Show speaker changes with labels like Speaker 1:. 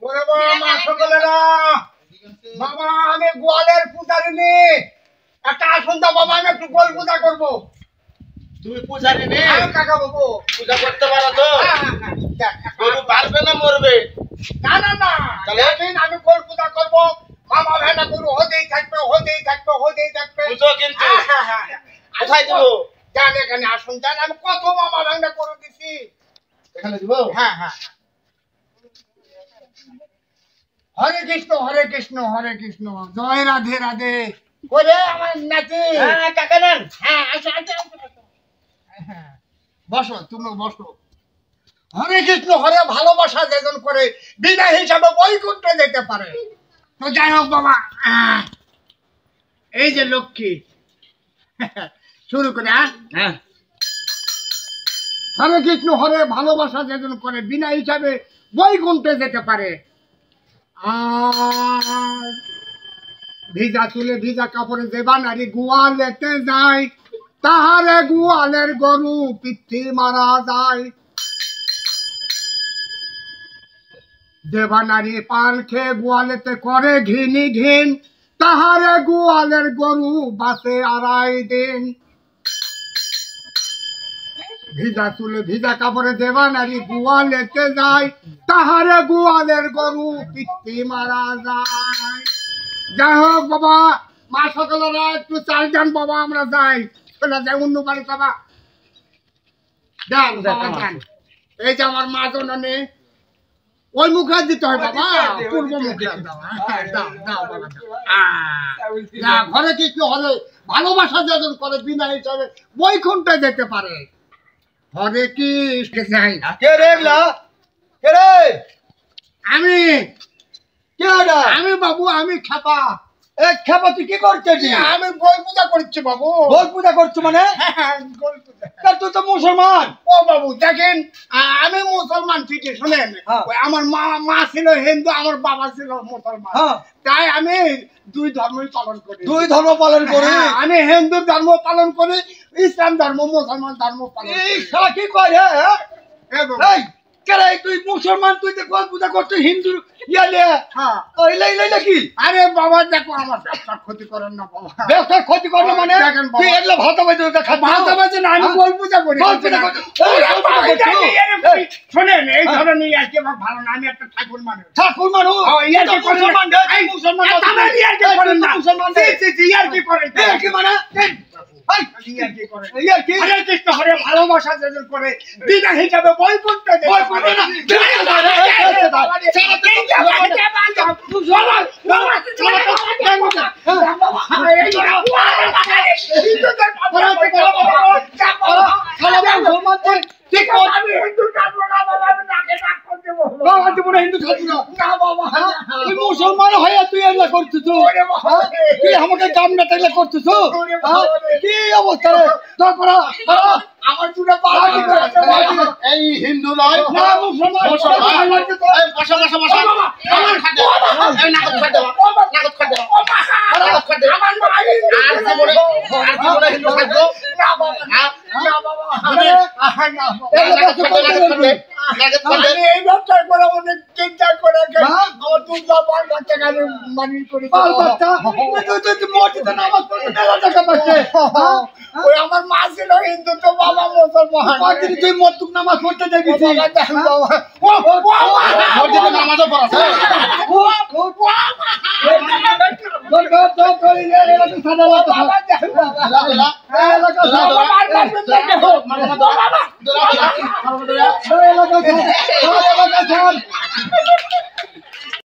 Speaker 1: ওরে বাবা মা সকলেরা বাবা আমি গোয়ালের পূজারি নে একটা আসুন দাও বাবা আমি একটু গোয়াল পূজা করব।
Speaker 2: তুমি পূজারি নে
Speaker 1: কাকা বাবু
Speaker 2: পূজা করতে পারো তো? গরু পারবে না মরবে?
Speaker 1: না না না আমি গোয়াল পূজা করব। মামা ভেড়া গরু হতেই থাকবে হতেই থাকবে হতেই থাকবে।
Speaker 2: বুঝো কিন্তু কোথায় দেবো?
Speaker 1: জান এখানে আসুন জান আমি কত মামা ভেড়া করে দিছি।
Speaker 2: এখানে দেবো?
Speaker 1: হ্যাঁ হ্যাঁ হরে কৃষ্ণ হরে কৃষ্ণ জয় রাধে রাধে করে আমার নাতি।
Speaker 2: হ্যাঁ কাকা নেন।
Speaker 1: হ্যাঁ আচ্ছা আচ্ছা হ্যাঁ বসো তুমি বসো। হরে কৃষ্ণ হরে ভালোবাসা যেজন করে বিনা হিসাবে বৈকুণ্ঠে যেতে পারে। তো যাই হোক বাবা এই যে লক্ষ্মী শুরু করে
Speaker 2: হ্যাঁ
Speaker 1: হরে কৃষ্ণ হরে ভালোবাসা যেজন করে বিনা হিসাবে বৈকুণ্ঠে যেতে পারে। আর ভিজা চুলে ভিজা কাপড়ে দেবা নারী গোয়ালেতে যায় তাহারে গোয়ালের গরু পিঠি মারা যায়। দেবা নারী পান খেয়ে গোয়ালেতে করে ঘিনি ঘিন তাহারে গোয়ালের গরু বাসে আড়াই দিন। ভিজা চুলে ভিজা কাপড়ে দেবা নারী গোয়ালেতে যায় তাহারে গোয়ালের গরু পিঠি মারা যায়। যাই হোক বাবা মা সকলেরা একটু চাল যান বাবা আমরা যাই চলে যাই অন্য বাড়ি বাবা যান যান। এই যে আমার মা জননী ওই মুখে দিতে হয় বাবা পূর্ব মুখে ঘরে কিছু হলে ভালোবাসা যেজন করে বিনা হিসাবে বৈকুণ্ঠে যেতে পারে। হরে কৃষ্ণ যাই আমি আমি বাবু আমি খাপা
Speaker 2: খেপা তুই কি করছিস?
Speaker 1: আমি গোল পূজা করছি বাবু।
Speaker 2: গোল পূজা করছো মানে?
Speaker 1: গোল পূজা
Speaker 2: তুই তো মুসলমান।
Speaker 1: ও বাবু দেখেন আমি মুসলমান ঠিকই শুনেন আমার মা ছিল হিন্দু আমার বাবা ছিল মুসলমান তাই আমি দুই ধর্মই পালন করি।
Speaker 2: দুই ধর্ম পালন করি?
Speaker 1: আমি হিন্দু ধর্ম পালন করি ইসলাম ধর্ম মুসলমান ধর্ম পালন
Speaker 2: করি। কি করে তুই মুসলমান তুই গোল পূজা করছিস হিন্দু নাকি?
Speaker 1: আরে বাবা দেখো আমার ব্যবসার ক্ষতি করেন না বাবা।
Speaker 2: ব্যবসার ক্ষতি করবে মানে? তুই এগুলো ভাতাবাজি
Speaker 1: না আমি গোল পূজা করি। শোনেন এই ধরনের আর কি আমার ভালো না আমি একটা ঠাকুর মানুষ।
Speaker 2: ঠাকুর মানুষ মুসলমান মুসলমান
Speaker 1: ভালোবাসা যেজন করে বিনা হিসাবে বৈকুণ্ঠ
Speaker 2: মুসলমান হয়ে তুই এগুলা করছিস? তুই আমাকে কাম না থাকলে করছিস? কি অবস্থা রে?
Speaker 1: আমার দুটো
Speaker 2: এই হিন্দু নয়
Speaker 1: এই ব্যবসা করে অনেক চিন্তা করে আমার দুটো বাল বাচ্চা গাড়ি মানি করি ওই আমার মা ছিল হিন্দু তো বাবা মুসলমান।
Speaker 2: তুই মতুক নামাজ পড়তে দেখেছি? নামাজও পড়াছে